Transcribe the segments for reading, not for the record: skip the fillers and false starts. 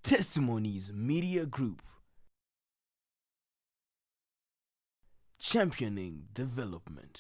Testimonies Media Group, championing development.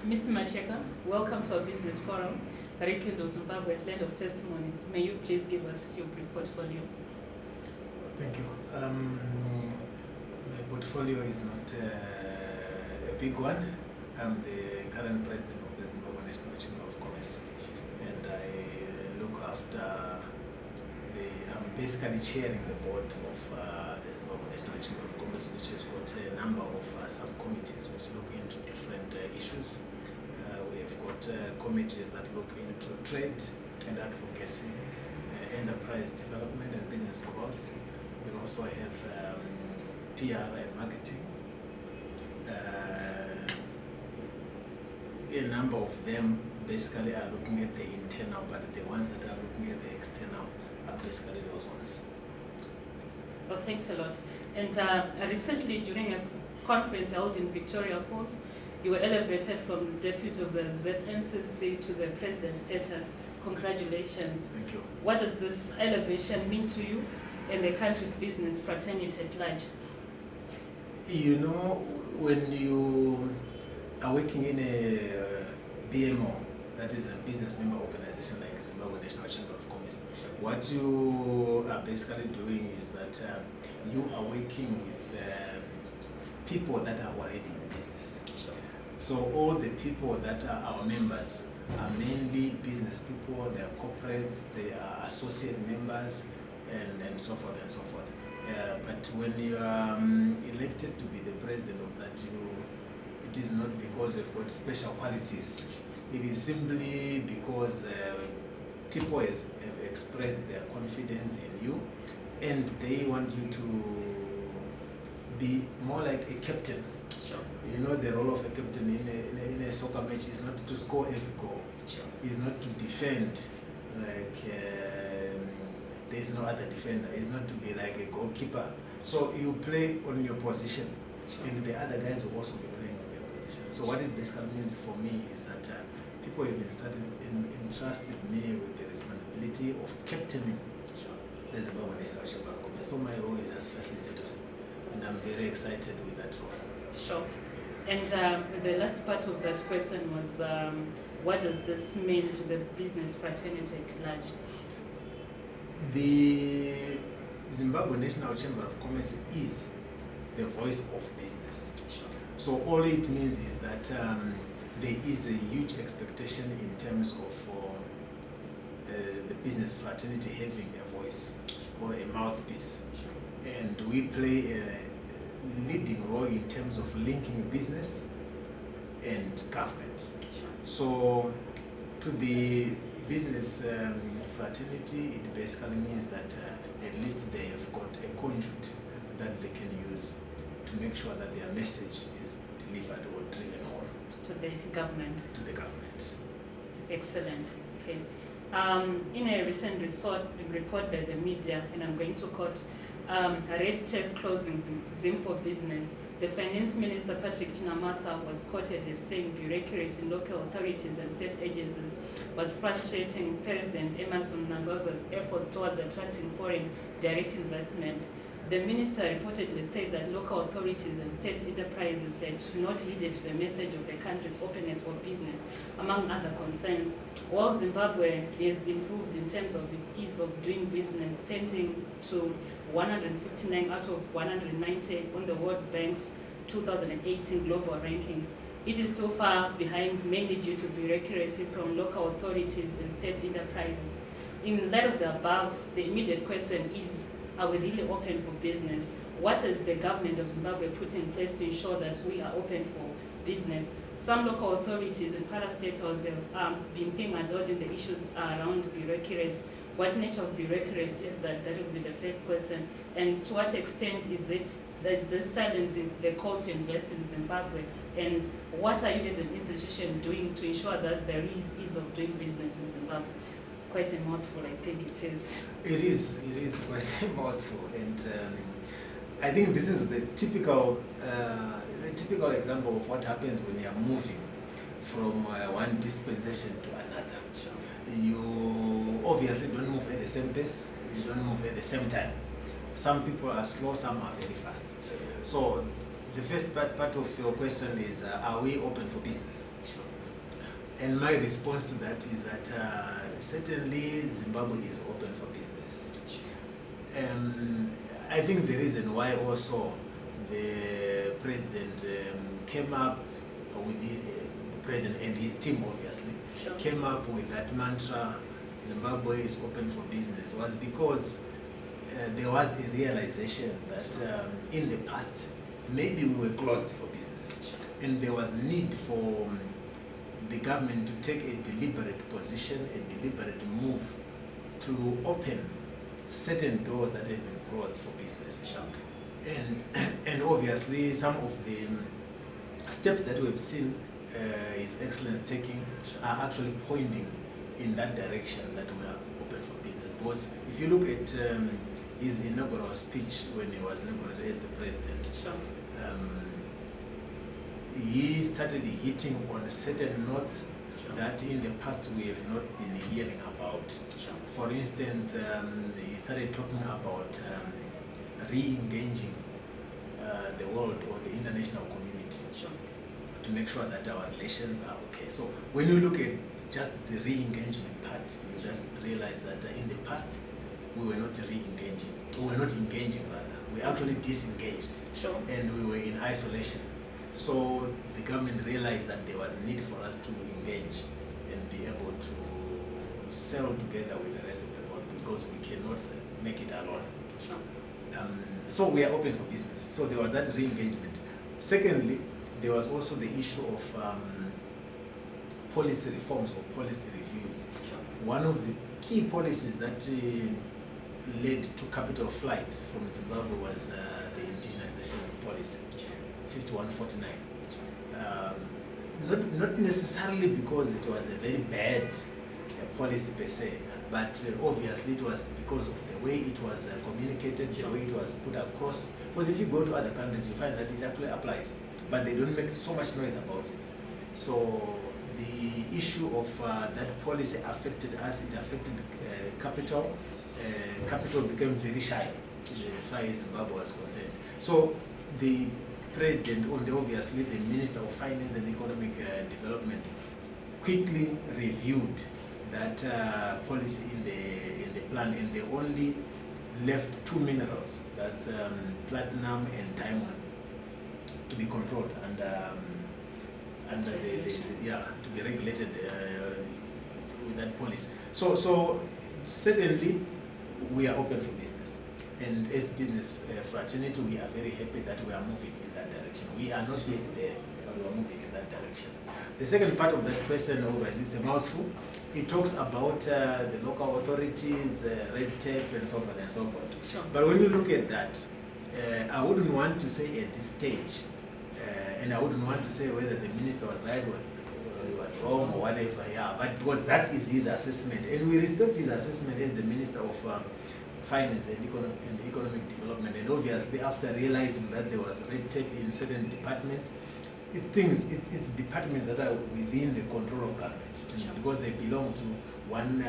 Mr. Macheka, welcome to our business forum, Rekindle Zimbabwe, Land of Testimonies. May you please give us your brief portfolio? Thank you. My portfolio is not a big one. I'm the current president of the Zimbabwe National Chamber of Commerce, and I look after I'm basically chairing the board of the Zimbabwe National Chamber of Commerce, which has got a number of subcommittees which look into different issues. We have got committees that look into trade and advocacy, enterprise development and business growth. We also have PR and marketing. A number of them basically are looking at the internal, but the ones that are looking at the external are basically those ones. Well, thanks a lot. And recently, during a conference held in Victoria Falls, you were elevated from deputy of the ZNCC to the president status. Congratulations. Thank you. What does this elevation mean to you and the country's business fraternity at large? You know, when you are working in a BMO, that is a business member organization like Zimbabwe National Chamber of Commerce, what you are basically doing is that you are working with people that are already in business. Sure. So all the people that are our members are mainly business people, they are corporates, they are associate members, and so forth and so forth. But when you are elected to be the president of that, it is not because you've got special qualities. It is simply because people have expressed their confidence in you, and they want you to be more like a captain. Sure. You know, the role of a captain in a soccer match is not to score every goal. Sure. Is not to defend like there is no other defender. It's not to be like a goalkeeper. So you play on your position, Sure. and the other guys will also be playing on their position. So what it basically means for me is that people have entrusted me with the responsibility of captaining Sure. the Zimbabwe National Chamber of Commerce. So my role is just facilitator, and I'm very excited with that role. Sure. And the last part of that question was, what does this mean to the business fraternity at large? The Zimbabwe National Chamber of Commerce is the voice of business. Sure. So all it means is that there is a huge expectation in terms of the business fraternity having a voice or a mouthpiece. Sure. And we play a leading role in terms of linking business and government. Sure. So to the business fraternity, it basically means that at least they have got a conduit that they can use to make sure that their message is delivered or driven home To the government. to the government. Excellent. Okay. In a recent report by the media, and I'm going to quote, red tape closings in Zim for business, the finance minister Patrick Chinamasa was quoted as saying bureaucracy in local authorities and state agencies was frustrating President Emerson Mnangagwa's efforts towards attracting foreign direct investment. The minister reportedly said that local authorities and state enterprises had not heeded the message of the country's openness for business, among other concerns. While Zimbabwe is improved in terms of its ease of doing business, tending to 159 out of 190 on the World Bank's 2018 global rankings, it is still far behind, mainly due to bureaucracy from local authorities and state enterprises. In light of the above, the immediate question is, are we really open for business? What has the government of Zimbabwe put in place to ensure that we are open for business. Some local authorities and parastatals have been fingered in the issues around bureaucracy. What nature of bureaucracy is that? That would be the first question. And to what extent is it there's this silence in the call to invest in Zimbabwe? And what are you as an institution doing to ensure that there is ease of doing business in Zimbabwe? Quite a mouthful, I think it is. It is quite a mouthful, and I think this is the typical example of what happens when you are moving from one dispensation to another. Sure. You obviously don't move at the same pace, you don't move at the same time. Some people are slow, some are very fast. So the first part of your question is, are we open for business? Sure. And my response to that is that certainly Zimbabwe is open for business. Sure. I think the reason why also the president came up with the president and his team obviously Sure. came up with that mantra, Zimbabwe is open for business, was because there was a realization that in the past maybe we were closed for business. Sure. And there was need for the government to take a deliberate position, a deliberate move to open certain doors that had been closed for business. Sure. And obviously some of the steps that we've seen His Excellency taking Sure. are actually pointing in that direction, that we are open for business. Because if you look at his inaugural speech when he was inaugurated as the president, Sure. he started hitting on certain notes Sure. that in the past we have not been hearing about. Sure. For instance, he started talking about re-engaging the world or the international community Sure. to make sure that our relations are okay. So when you look at just the re-engagement part, you just realize that in the past we were not re-engaging. We were not engaging rather. We actually disengaged Sure. and we were in isolation. So the government realized that there was a need for us to engage and be able to sell together with the rest of the world, because we cannot make it alone. Sure. So we are open for business. So there was that re-engagement. Secondly, there was also the issue of policy reforms or policy review. Sure. One of the key policies that led to capital flight from Zimbabwe was the indigenization policy, 5149. Not necessarily because it was a very bad policy per se, but obviously it was because of the way it was communicated, the way it was put across. Because if you go to other countries, you find that it actually applies, but they don't make so much noise about it. So the issue of that policy affected us, it affected capital. Capital became very shy as far as Zimbabwe was concerned. So the president, and obviously the Minister of Finance and Economic Development, quickly reviewed that policy in the plan, and they only left two minerals, that's platinum and diamond, to be controlled and to be regulated with that policy. So certainly we are open for business, and as business fraternity we are very happy that we are moving in that direction. We are not yet there, but we are moving in that direction. The second part of that question, obviously, is a mouthful. It talks about the local authorities, red tape, and so forth and so forth. Sure. But when you look at that, I wouldn't want to say at this stage, and I wouldn't want to say whether the minister was right or he was wrong or whatever, yeah, but because that is his assessment, and we respect his assessment as the Minister of Finance and Economic Development. And obviously, after realizing that there was red tape in certain departments, it's departments that are within the control of government, Sure. because they belong to one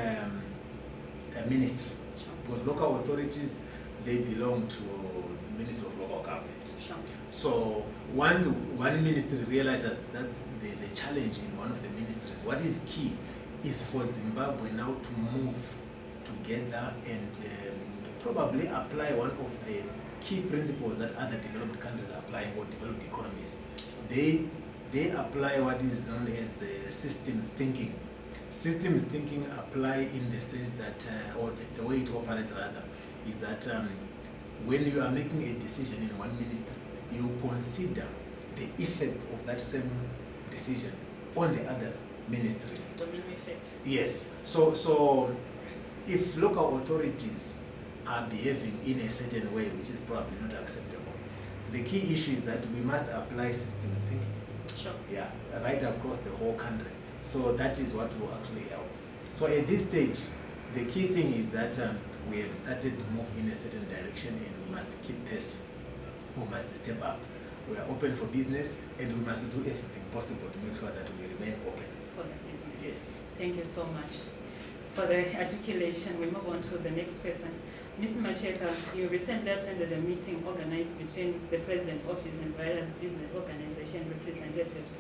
ministry. Sure. Because local authorities, they belong to the Ministry of Local Government. Sure. So once one ministry realizes that there is a challenge in one of the ministries, what is key is for Zimbabwe now to move together and probably apply one of the key principles that other developed countries are applying, or developed economies. They apply what is known as systems thinking. Systems thinking apply in the sense that, or the way it operates rather, is that when you are making a decision in one ministry, you consider the effects of that same decision on the other ministries. Domino effect. Yes. So if local authorities are behaving in a certain way which is probably not acceptable, the key issue is that we must apply systems thinking. Sure. Yeah, right across the whole country. So that is what will actually help. So at this stage, the key thing is that we have started to move in a certain direction, and we must keep pace. We must step up. We are open for business, and we must do everything possible to make sure that we remain open for the business. Yes. Thank you so much for the articulation. We move on to the next person. Mr. Macheka, you recently attended a meeting organized between the President's Office and various business organization representatives.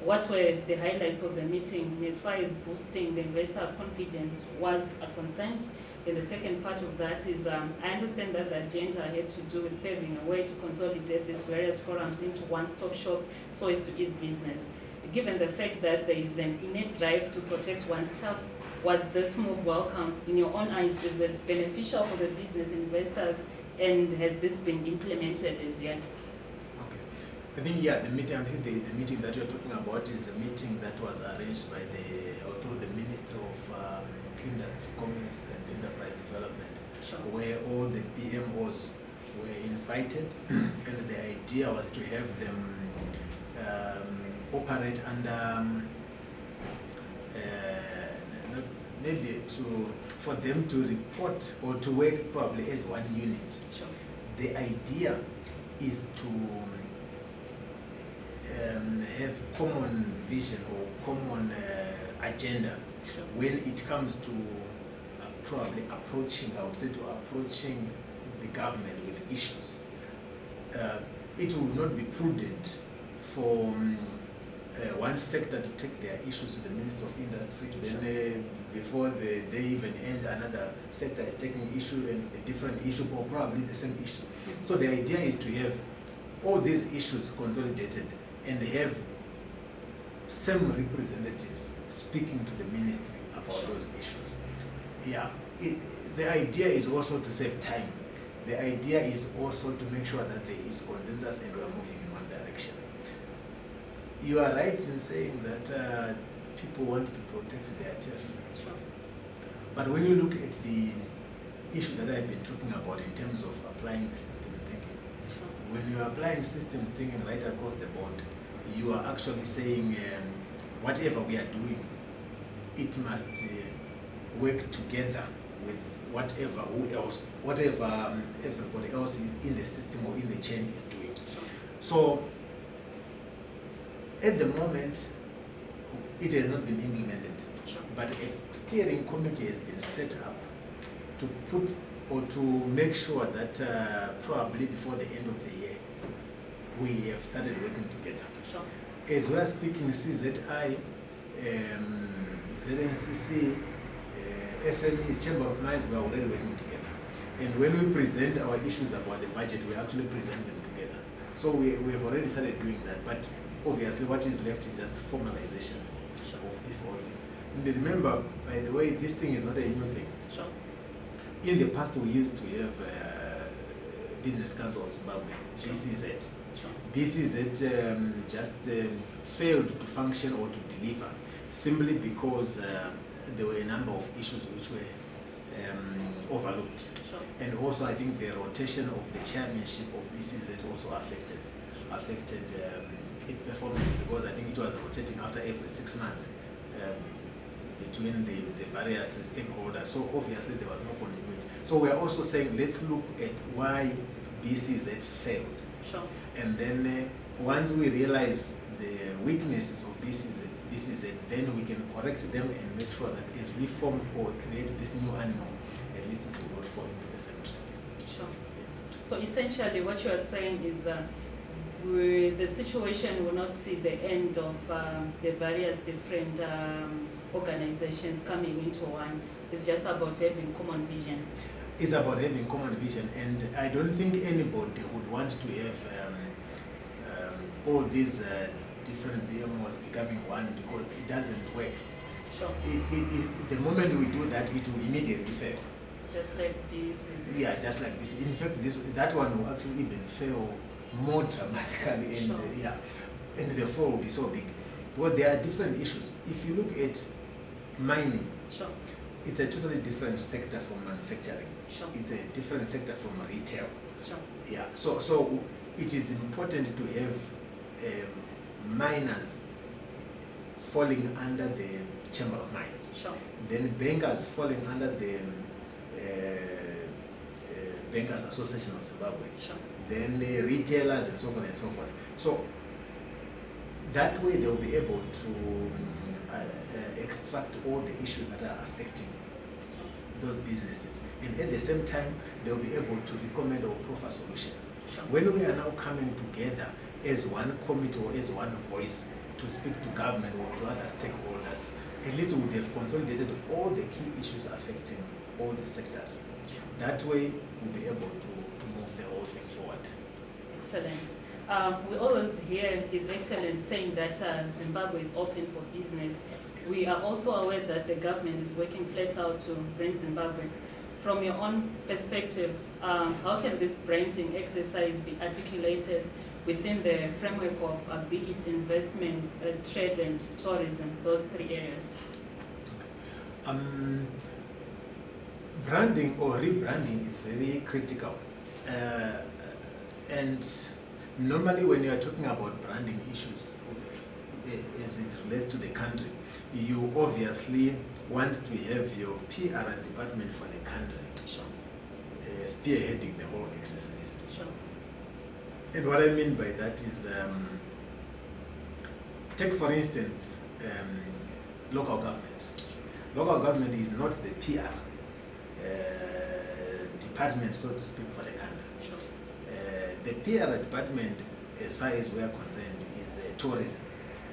What were the highlights of the meeting as far as boosting the investor confidence was concerned? And the second part of that is, I understand that the agenda had to do with paving a way to consolidate these various forums into one-stop shop so as to ease business. Given the fact that there is an innate drive to protect one's staff, was this move welcome? In your own eyes, is it beneficial for the business investors, and has this been implemented as yet? Okay. I think, yeah, the meeting that you're talking about is a meeting that was arranged by through the Ministry of Industry, Commerce and Enterprise Development, Sure. where all the PMOs were invited, and the idea was to have them operate under maybe for them to report or to work probably as one unit. Sure. The idea is to have common vision or common agenda Sure. when it comes to probably approaching, I would say, to approaching the government with issues. It would not be prudent for one sector to take their issues to the Minister of Industry, then before the day even ends, another sector is taking issue and a different issue, or probably the same issue. So the idea is to have all these issues consolidated and have same representatives speaking to the ministry about those issues. Yeah, the idea is also to save time. The idea is also to make sure that there is consensus and we are moving in one direction. You are right in saying that people want to protect their turf. Sure. But when you look at the issue that I've been talking about in terms of applying the systems thinking, Sure. when you are applying systems thinking right across the board, you are actually saying whatever we are doing, it must work together with whatever everybody else in the system or in the chain is doing. Sure. So at the moment, it has not been implemented, Sure. but a steering committee has been set up to put or to make sure that probably before the end of the year, we have started working together. Sure. As we are speaking, CZI, ZNCC, SMEs, Chamber of Mines, we are already working together. And when we present our issues about the budget, we actually present them together. So we have already started doing that, but obviously what is left is just formalization of this whole thing. And remember, by the way, this thing is not a new thing. Sure. In the past, we used to have Business Council of Zimbabwe, Sure. BCZ. Sure. BCZ just failed to function or to deliver simply because there were a number of issues which were overlooked. Sure. And also I think the rotation of the chairmanship of BCZ also affected its performance, because I think it was rotating after every 6 months between the various stakeholders. So obviously there was no continuity. So we are also saying let's look at why BCZ failed. Sure. And then once we realize the weaknesses of BCZ, then we can correct them and make sure that as we form or create this new animal, at least it will not fall into the same trap. Sure. So essentially what you are saying is the situation will not see the end of the various different organizations coming into one. It's just about having common vision. It's about having common vision, and I don't think anybody would want to have all these different BMOs becoming one, because it doesn't work. Sure. The moment we do that, it will immediately fail. Just like this. Yeah, just like this. In fact, that one will actually even fail more dramatically, and Sure. and the fall will be so big. But there are different issues. If you look at mining, Sure. it's a totally different sector from manufacturing. Sure. It's a different sector from retail. Sure. Yeah. So it is important to have miners falling under the Chamber of Mines. Sure. Then bankers falling under the Bankers Association of Zimbabwe. Sure. Then retailers and so forth and so forth. So that way they will be able to extract all the issues that are affecting those businesses, and at the same time they will be able to recommend or proffer solutions. Sure. When we are now coming together as one committee or as one voice to speak to government or to other stakeholders, at least we would have consolidated all the key issues affecting all the sectors. That way we'll be able to move the whole thing forward. Excellent. We always hear His Excellency saying that Zimbabwe is open for business. Yes. We are also aware that the government is working flat out to bring Zimbabwe. From your own perspective, how can this branding exercise be articulated within the framework of be it investment, trade and tourism, those three areas? Branding or rebranding is very critical. And normally when you are talking about branding issues as it relates to the country, you obviously want to have your PR department for the country Sure. spearheading the whole exercise. Sure. And what I mean by that is, take for instance, local government. Local government is not the PR department, so to speak, for the country. Sure. The PR department, as far as we are concerned, is tourism.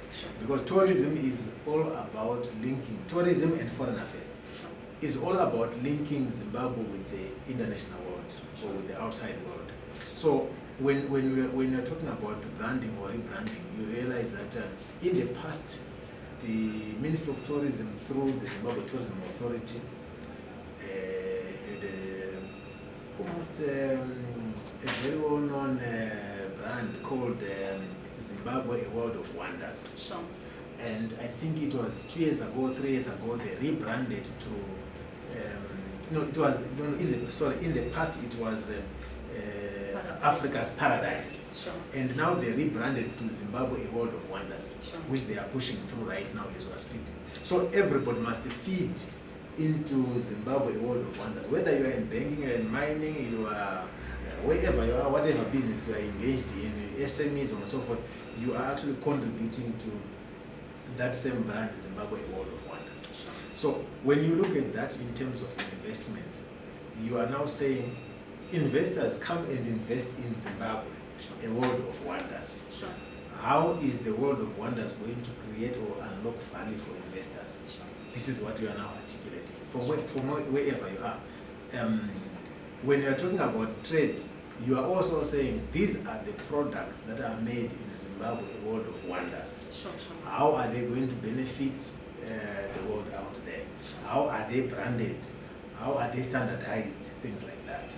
Sure. Because tourism is all about linking, tourism and foreign affairs Sure. is all about linking Zimbabwe with the international world or with the outside world. So when you're talking about branding or rebranding, you realize that in the past, the Ministry of Tourism through the Zimbabwe Tourism Authority had almost a very well-known brand called Zimbabwe A World of Wonders. Sure. And I think it was 2 years ago, 3 years ago, they rebranded to, in the past it was Paradise. Africa's Paradise. Sure. And now they rebranded to Zimbabwe A World of Wonders, Sure. which they are pushing through right now as we are speaking. So everybody must feed into Zimbabwe A World of Wonders. Whether you are in banking, you are in mining, you are wherever you are, whatever business you are engaged in, SMEs and so forth, you are actually contributing to that same brand, Zimbabwe A World of Wonders. Sure. So when you look at that in terms of investment, you are now saying investors come and invest in Zimbabwe, Sure. A World of Wonders. Sure. How is the World of Wonders going to create or unlock value for investors? Sure. This is what you are now articulating from wherever you are. When you are talking about trade, you are also saying these are the products that are made in Zimbabwe, A World of Wonders. Sure. Sure. How are they going to benefit the world out there? How are they branded? How are they standardized? Things like that.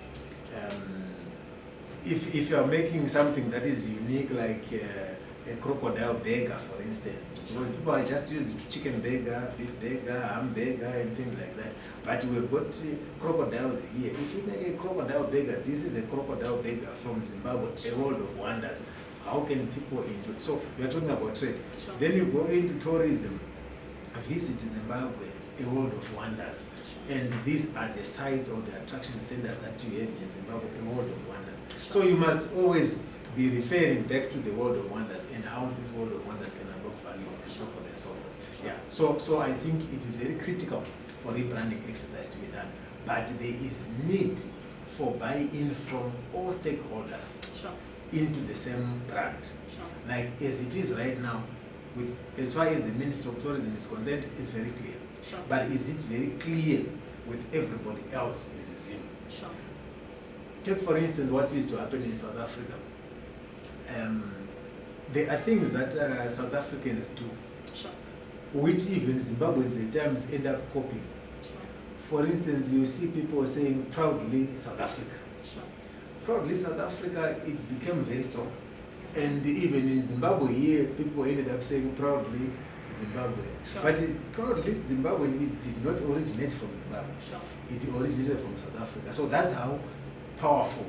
If you are making something that is unique, like a crocodile burger, for instance, because people are just used to chicken burger, beef burger, ham burger, and things like that. But we've got crocodiles here. If you make a crocodile burger, this is a crocodile burger from Zimbabwe, A World of Wonders. How can people enjoy? So we are talking about trade. Sure. Then you go into tourism, visit Zimbabwe, A World of Wonders. And these are the sites or the attraction centers that you have in Zimbabwe, A World of Wonders. So you must always be referring back to the World of Wonders and how this World of Wonders can unlock value and so forth and so forth. Yeah. So I think it is very critical for rebranding exercise to be done. But there is need for buy-in from all stakeholders Sure. into the same brand. Sure. Like as it is right now, with as far as the Ministry of Tourism is concerned, it's very clear. Sure. But is it very clear with everybody else in the Zim? Sure. Take for instance what used to happen in South Africa. There are things that South Africans do, Sure. which even Zimbabweans at times end up copying. Sure. For instance, you see people saying proudly South Africa, Sure. proudly South Africa, it became very strong. And even in Zimbabwe here, people ended up saying proudly Zimbabwe. Sure. But proudly Zimbabwe did not originate from Zimbabwe. Sure. It originated from South Africa. So that's how powerful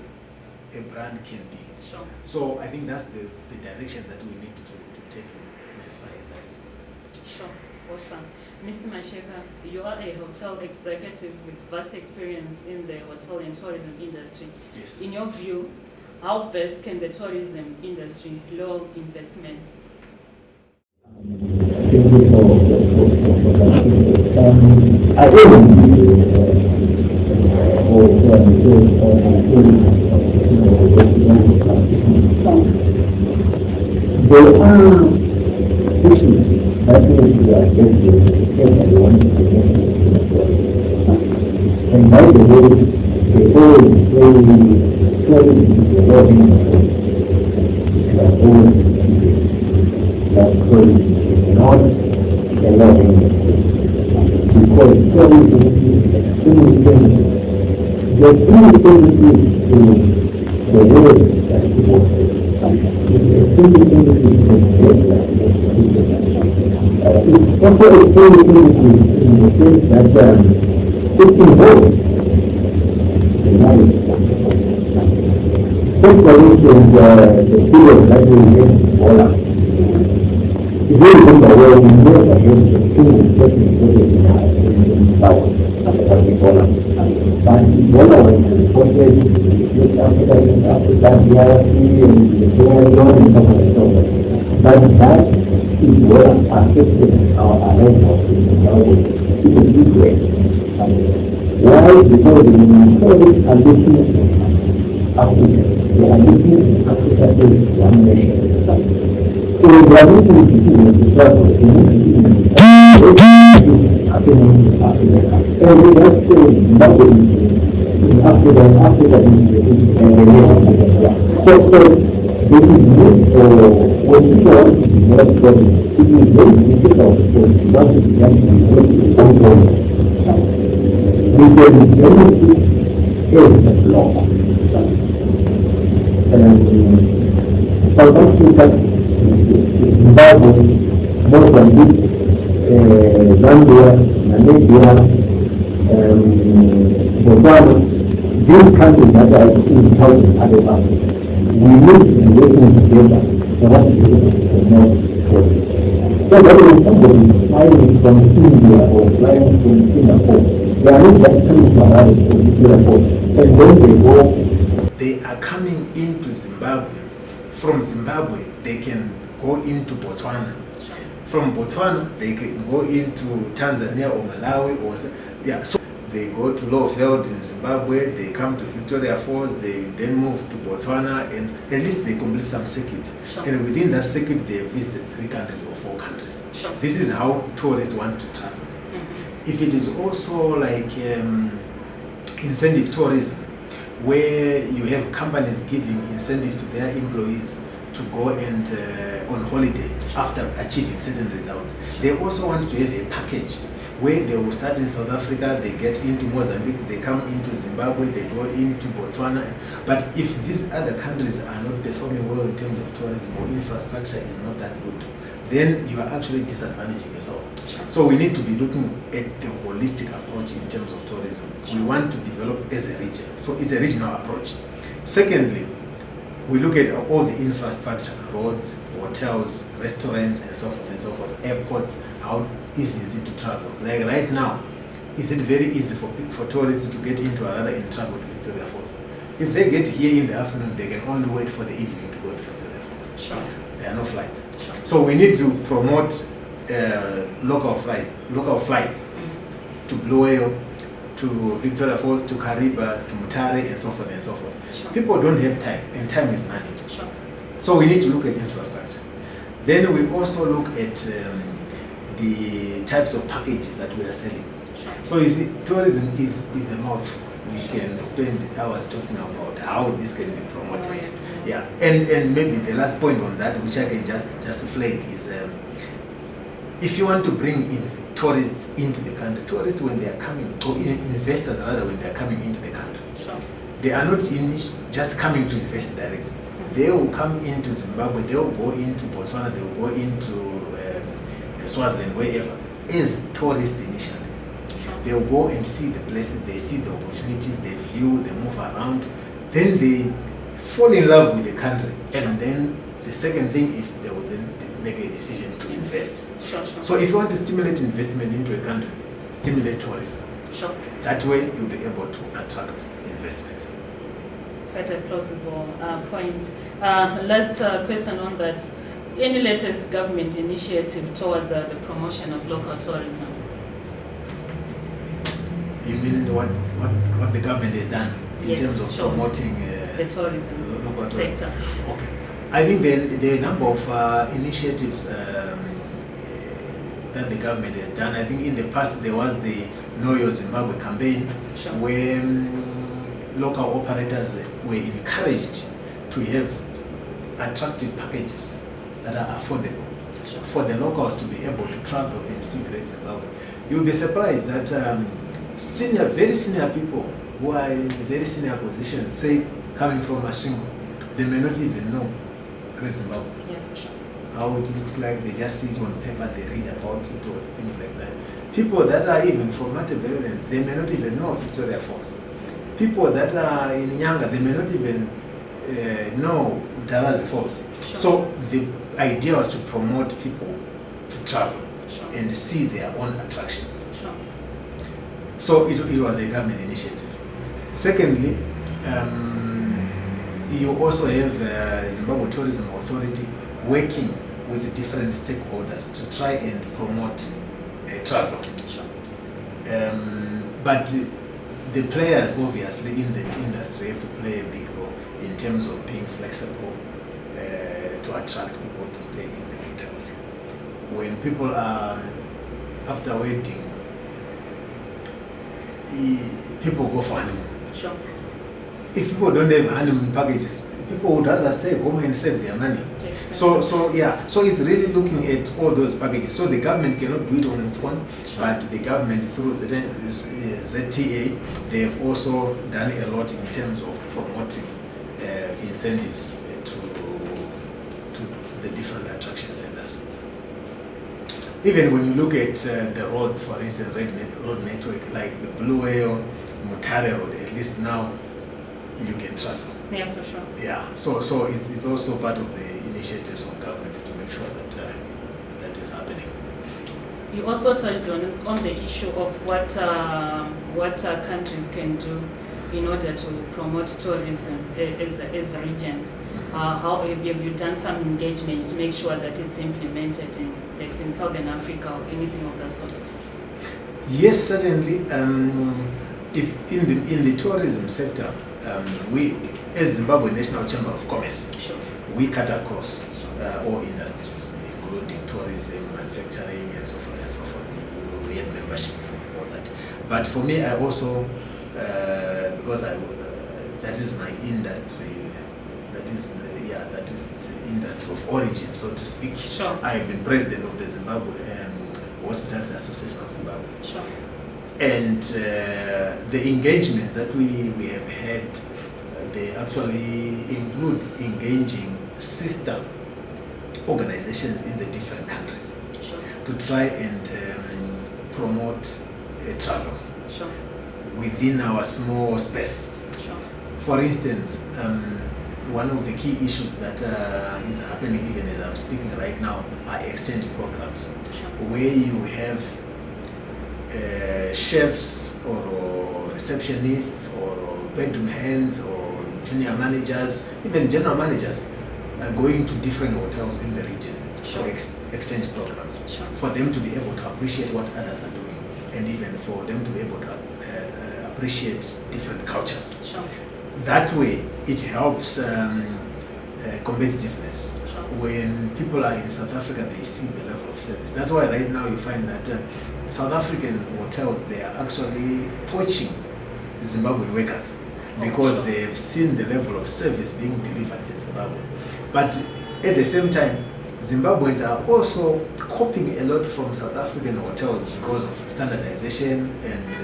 a brand can be. Sure. So I think that's the direction that we need to take in as far as that is concerned. Sure. Awesome. Mr. Macheka, you are a hotel executive with vast experience in the hotel and tourism industry. Yes. In your view, how best can the tourism industry lure investments? I there are issues that we are addressing and by the way, the whole tourism development that tourism is not developing because tourism is extremely sensitive. The extremely sensitive to the way that people it's extremely sensitive to the way that it's also extremely sensitive in the sense that it involves the marriage. Take for instance the period that we get Ebola. If you remember where we know that there is a single person in Zimbabwe about Ebola. But Ebola was reported in Africa, DRC, and Sierra Leone, and so on and so forth. But that Ebola affected our arrival in Zimbabwe in a big way. Why? Because the Ministries are looking at Africa. They are looking at Africa as one nation. So they are looking to travel. They need to happening in Africa. And we just say Zimbabwe in Africa, and Africa and the nation. So this is good for when people want to develop projects. It is very difficult for Zimbabwe to get its own project. We can benefit as a block. South Africa, Zimbabwe, Mozambique, Zambia, Namibia, Botswana, these countries that are in thousands other countries, we need to be working together for what is more progress. So that when somebody is flying from India or flying from Singapore, they are not just coming to another particular port, and then they go. They are coming into Zimbabwe. From Zimbabwe, they can go into Botswana. From Botswana, they can go into Tanzania or Malawi or so they go to Lowveld in Zimbabwe, they come to Victoria Falls, they then move to Botswana, and at least they complete some circuit. Sure. And within that circuit, they have visited 3 countries or 4 countries. Sure. This is how tourists want to travel. If it is also like incentive tourism, where you have companies giving incentive to their employees to go and on holiday after achieving certain results. They also want to have a package where they will start in South Africa, they get into Mozambique, they come into Zimbabwe, they go into Botswana. But if these other countries are not performing well in terms of tourism or infrastructure is not that good, then you are actually disadvantaging yourself. So we need to be looking at the holistic approach in terms of tourism. We want to develop as a region. So it's a regional approach. Secondly, we look at all the infrastructure, roads, hotels, restaurants, and so forth, airports, how easy is it to travel? Like right now, is it very easy for tourists to get into Harare and travel to Victoria Falls? If they get here in the afternoon, they can only wait for the evening to go to Victoria Falls. Sure. There are no flights. Sure. So we need to promote local flights to Blue Whale, to Victoria Falls, to Kariba, to Mutare, and so forth and so forth. Sure. People don't have time, and time is money. Sure. So we need to look at infrastructure. Then we also look at the types of packages that we are selling. Sure. So you see, tourism is a mouth. We can spend hours talking about how this can be promoted. Oh, yeah. And maybe the last point on that, which I can just flag, is if you want to bring in tourists into the country, tourists when they are coming, or investors rather when they are coming into the country, Sure. they are not just coming to invest directly. They will come into Zimbabwe, they will go into Botswana, they will go into Swaziland, wherever, as tourists initially. They will go and see the places, they see the opportunities, they view, they move around, then they fall in love with the country, and then the second thing is they will then make a decision to invest. So if you want to stimulate investment into a country, stimulate tourism. That way you'll be able to attract investment. Quite a plausible point. Last question on that. Any latest government initiative towards the promotion of local tourism? You mean what the government has done in terms of promoting the tourism local sector? Okay. I think there are a number of initiatives that the government has done. I think in the past there was the Know Your Zimbabwe campaign, where local operators were encouraged to have attractive packages that are affordable for the locals to be able to travel and see Great Zimbabwe. You'll be surprised that very senior people who are in very senior positions, say coming from Macheka, they may not even know Great Zimbabwe. Yeah, for sure. How it looks like, they just see it on paper, they read about it, or things like that. People that are even from Matebeleland, they may not even know Victoria Falls. People that are in Nyanga, they may not even know Mtavazi Falls. So the idea was to promote people to travel and see their own attractions. So it was a government initiative. Secondly, you also have Zimbabwe Tourism Authority working with the different stakeholders to try and promote travel. But the players obviously in the industry have to play a big role in terms of being flexible to attract people to stay in the hotels. When people are after wedding, people go for honeymoon. If people don't have honeymoon packages, people would rather stay home and save their money. So it's really looking at all those packages. So the government cannot do it on its own, but the government through ZTA, they have also done a lot in terms of promoting incentives to the different attraction centers. Even when you look at the roads, for instance, road network like the Blue Whale, Mutare Road, at least now you can travel. Yeah, for sure. Yeah, so it's also part of the initiatives of government to make sure that that is happening. You also touched on the issue of what countries can do in order to promote tourism as regions. How have you done some engagements to make sure that it's implemented in Southern Africa or anything of that sort? Yes, certainly. If in the tourism sector, we, as Zimbabwe National Chamber of Commerce, we cut across all industries, including tourism, manufacturing, and so forth and so forth. We have membership for all that. But for me, I also, because that is my industry, that is the industry of origin, so to speak. I have been president of the Zimbabwe Hospitals Association of Zimbabwe. And the engagements that we have had, they actually include engaging sister organizations in the different countries to try and promote travel within our small space. For instance, one of the key issues that is happening even as I'm speaking right now are exchange programs, where you have chefs or receptionists or bedroom hands or junior managers, even general managers, going to different hotels in the region for exchange programs, for them to be able to appreciate what others are doing, and even for them to be able to appreciate different cultures. That way, it helps competitiveness. When people are in South Africa, they see the level of service. That's why right now you find that South African hotels, they are actually poaching Zimbabwean workers because they have seen the level of service being delivered in Zimbabwe. But at the same time, Zimbabweans are also copying a lot from South African hotels because of standardization and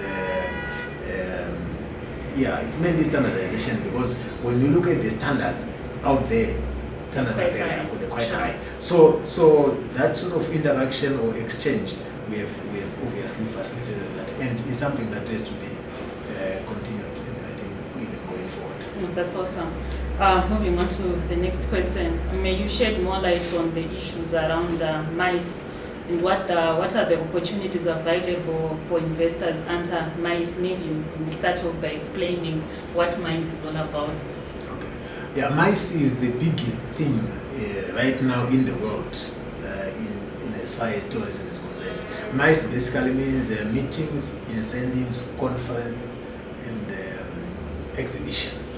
Yeah, it's mainly standardization, because when you look at the standards out there, standards are very high, they're quite high. So that sort of interaction or exchange, we have obviously facilitated that, and it's something that has to be continued, I think, even going forward. That's awesome. Moving on to the next question, may you shed more light on the issues around MICE, and what are the opportunities available for investors under MICE? Maybe we start off by explaining what MICE is all about. Okay. Yeah, MICE is the biggest thing right now in the world in as far as tourism is concerned. MICE basically means meetings, incentives, conferences, and exhibitions.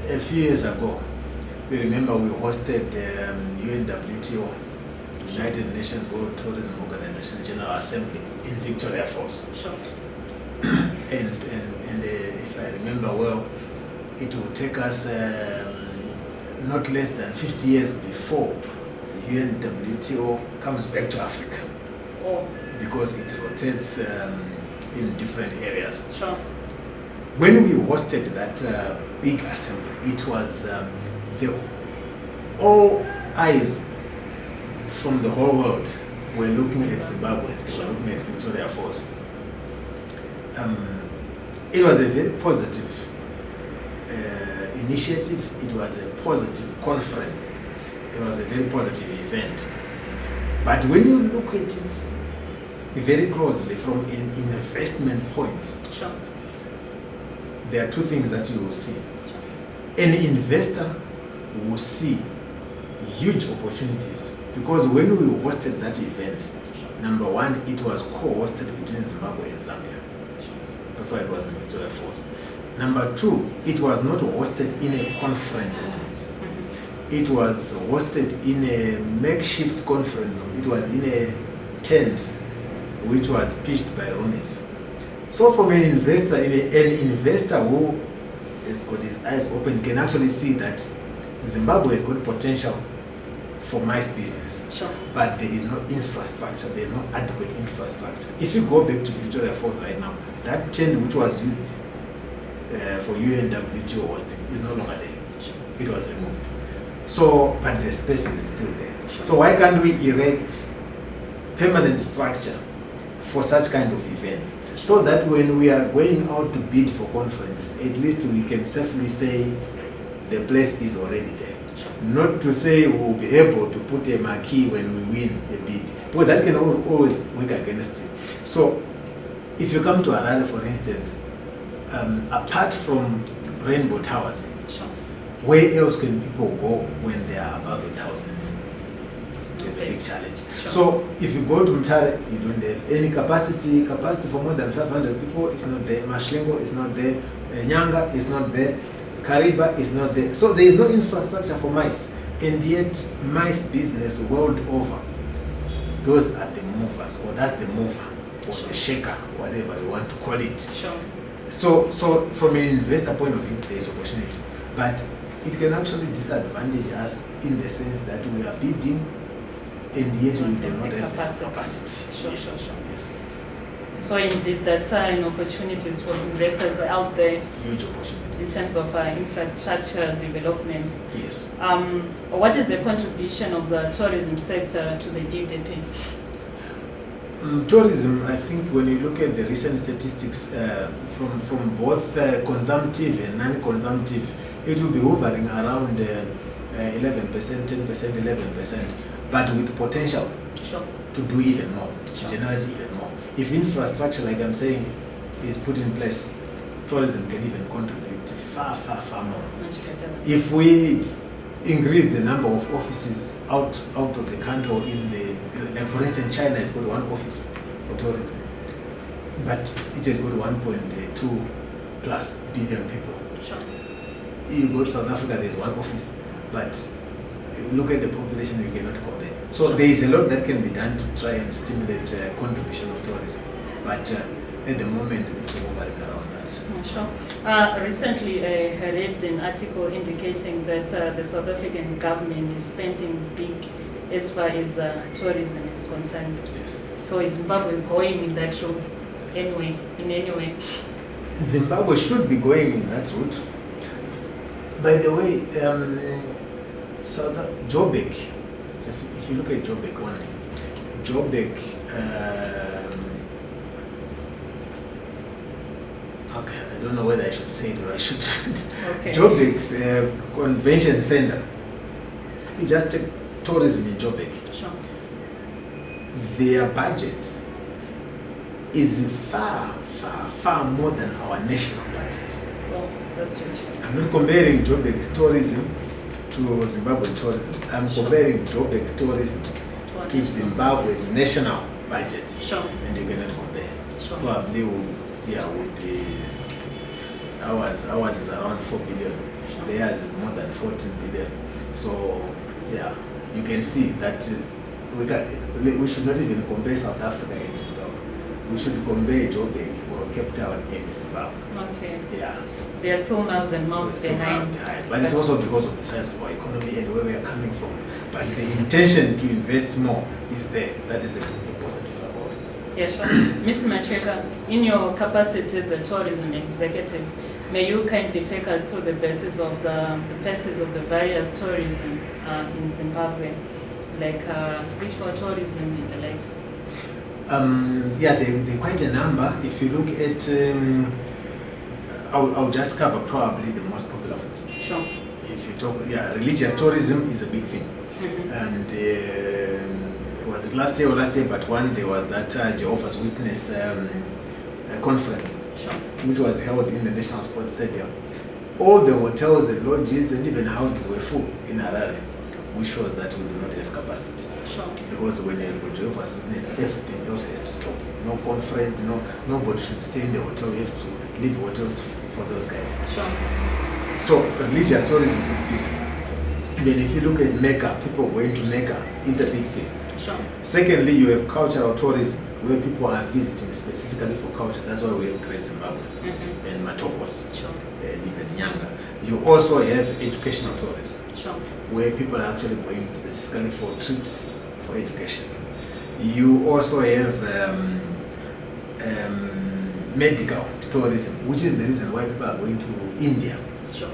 A few years ago, we remember we hosted UNWTO, United Nations World Tourism Organization General Assembly in Victoria Falls. Sure. And if I remember well, it will take us not less than 50 years before the UNWTO comes back to Africa. Oh. Because it rotates in different areas. Sure. When we hosted that big assembly, it was all eyes from the whole world were looking at Zimbabwe, they were looking at Victoria Falls. It was a very positive initiative, it was a positive conference, it was a very positive event. But when you look at it very closely from an investment point, sure, there are two things that you will see. An investor will see huge opportunities, because when we hosted that event, number one, it was co-hosted between Zimbabwe and Zambia. That's why it was in Victoria Falls. Number two, it was not hosted in a conference room. It was hosted in a makeshift conference room. It was in a tent which was pitched by Ronis. So from an investor, an investor who has got his eyes open can actually see that Zimbabwe has got potential for MICE business. Sure. But there is no infrastructure, there is no adequate infrastructure. If you go back to Victoria Falls right now, that tent which was used for UNWTO hosting is no longer there. Sure. It was removed. So, but the space is still there. Sure. So why can't we erect permanent structure for such kind of events? So that when we are going out to bid for conferences, at least we can safely say the place is already there. Sure. Not to say we will be able to put a marquee when we win a bid, because that can always work against you. So if you come to Harare, for instance, apart from Rainbow Towers, sure, where else can people go when they are above 1,000? It's a big challenge. Sure. So if you go to Mtare, you don't have any capacity for more than 500 people. It's not there. Mashlingo is not there. Nyanga is not there. Kariba is not there. So there is no infrastructure for MICE, and yet MICE business world over, those are the movers, or that's the mover, or the shaker, whatever you want to call it. Sure. So from an investor point of view, there is opportunity, but it can actually disadvantage us in the sense that we are bidding, and yet we do not have capacity. Sure, yes. sure. Yes. So indeed, that's an opportunities for investors out there. Huge opportunities. In terms of infrastructure development. Yes. What is the contribution of the tourism sector to the GDP? Tourism, I think when you look at the recent statistics from both consumptive and non-consumptive, it will be hovering around 11%, 10%, 11%, but with potential sure, to do even more, sure, to generate even more. If infrastructure, like I'm saying, is put in place, tourism can even contribute far, far, far more. much better. If we increase the number of offices out of the country, or in the, like for instance, China has got one office for tourism, but it has got 1.2 plus billion people. Sure. You go to South Africa, there's one office, but look at the population, you cannot compare. So there is a lot that can be done to try and stimulate contribution of tourism, but at the moment it's hovering around that. Sure. Recently, I read an article indicating that the South African government is spending big as far as tourism is concerned. Yes. So is Zimbabwe going in that route? in any way? Zimbabwe should be going in that route. By the way, Joburg, just if you look at Joburg only, Joburg, okay, I don't know whether I should say it or I shouldn't. Okay. Joburg's convention center, if you just take tourism in Joburg, Sure. their budget is far, far, far more than our national budget. Oh, that's rich. I'm not comparing Joburg's tourism to Zimbabwean tourism. I'm comparing Joburg's tourism to Zimbabwe's national budget. Sure. And you cannot compare. Sure. Probably would be ours is around 4 billion. Sure. Theirs is more than 14 billion. So yeah, you can see that we should not even compare South Africa and Zimbabwe. We should compare Joburg or Cape Town and Zimbabwe. Okay. Yeah. There are still miles and miles It's still behind. behind. But it's also because of the size of our economy and where we are coming from. But the intention to invest more is there. That is the positive about it. Yes, sure. Mr. Macheka, in your capacity as a tourism executive, may you kindly take us through the basis of the various tourism in Zimbabwe, like spiritual tourism and the likes? Yeah, there are quite a number. If you look at, I'll just cover probably the most popular ones. Sure. If you talk, yeah, religious tourism is a big thing. Mm-hmm. And was it last year or last year? But there was that Jehovah's Witness conference, Sure. which was held in the National Sports Stadium. All the hotels and lodges and even houses were full in Harare, which shows that we do not have capacity. Sure. Because when you go to Jehovah's Witness, everything else has to stop. No conference, nobody should stay in the hotel. You have to leave hotels for those guys. Sure. So religious tourism is big. Even if you look at Mecca, people going to Mecca, it's a big thing. Sure. Secondly, you have cultural tourism, where people are visiting specifically for culture. That's why we have Great Zimbabwe Mm-hmm. and Matopos Sure. and even younger. You also have educational tourism, Sure. where people are actually going specifically for trips for education. You also have medical tourism, which is the reason why people are going to India. Sure.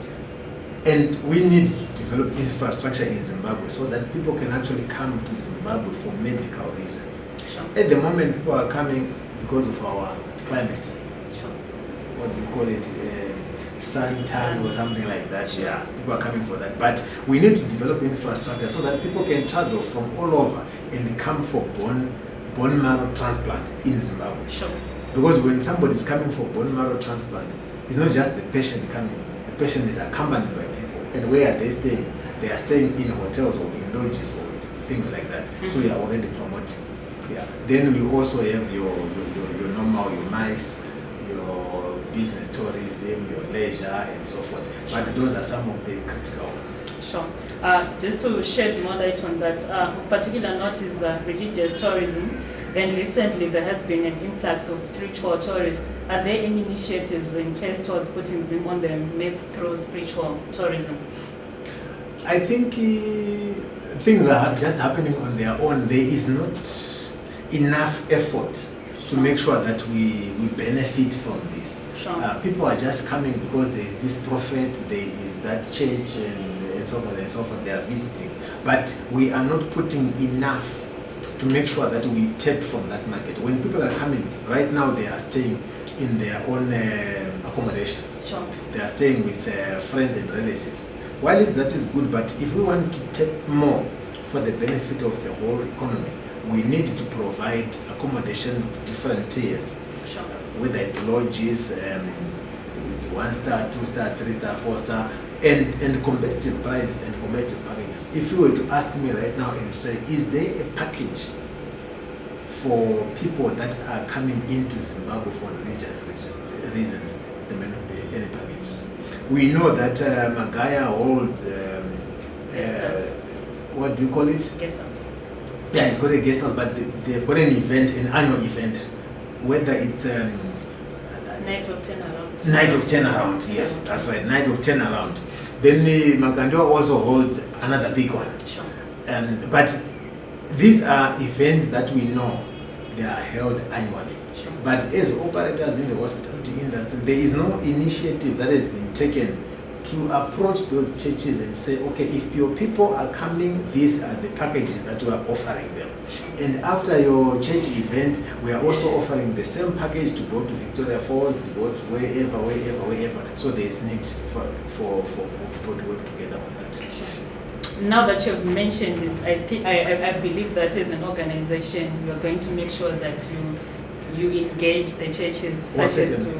And we need to develop infrastructure in Zimbabwe so that people can actually come to Zimbabwe for medical reasons. Sure. At the moment, people are coming because of our climate. Sure. What do you call it? Suntan or something like that. Yeah, people are coming for that. But we need to develop infrastructure so that people can travel from all over and come for bone marrow transplant in Zimbabwe. Sure. Because when somebody is coming for bone marrow transplant, it's not just the patient coming. The patient is accompanied by people. And where are they staying? They are staying in hotels or in lodges or things like that. Mm-hmm. So we are already promoting. Yeah. Then we also have your normal, your MICE, your business tourism, your leisure, and so forth. But those are some of the critical ones. Sure. Just to shed more light on that, particular note is religious tourism. And recently there has been an influx of spiritual tourists. Are there any initiatives in place towards putting Zim on the map through spiritual tourism? I think things are just happening on their own. There is not enough effort to make sure that we benefit from this. Sure. People are just coming because there is this prophet, there is that church, and so forth and so forth. They are visiting. But we are not putting enough to make sure that we tap from that market. When people are coming, right now they are staying in their own accommodation. Sure. They are staying with friends and relatives. While that is good, but if we want to tap more for the benefit of the whole economy, we need to provide accommodation different tiers. Sure. Whether it's lodges, it's 1-star, 2-star, 3-star, 4-star, and competitive prices and competitive packages. If you were to ask me right now and say, is there a package for people that are coming into Zimbabwe for religious reasons? There may not be any packages. We know that Magaya holds, what do you call it? Guest house. Yeah, it's got a guest house, but they've got an event, an annual event, whether it's Night of 10 around. Night of 10 around, yes, that's right, Night of 10 around. Then Magandoa also holds another big one. Sure. But these are events that we know they are held annually. Sure. But as operators in the hospitality industry, there is no initiative that has been taken to approach those churches and say, okay, if your people are coming, these are the packages that we are offering them. And after your church event, we are also offering the same package to go to Victoria Falls, to go to wherever. So there is need for people to work together on that. Sure. Now that you've mentioned it, I believe that as an organization, you are going to make sure that you engage the churches. Certainly.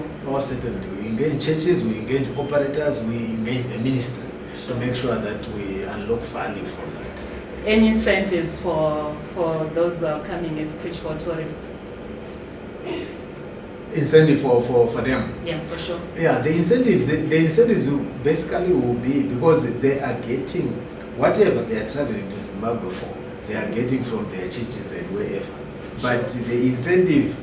We engage churches, we engage operators, we engage the ministry to make sure that we unlock value from that. Any incentives for those who are coming as spiritual tourists? Incentive for them? Yeah, for sure. Yeah, the incentives basically will be because they are getting whatever they are traveling to Zimbabwe for, they are getting from their churches and wherever. But the incentive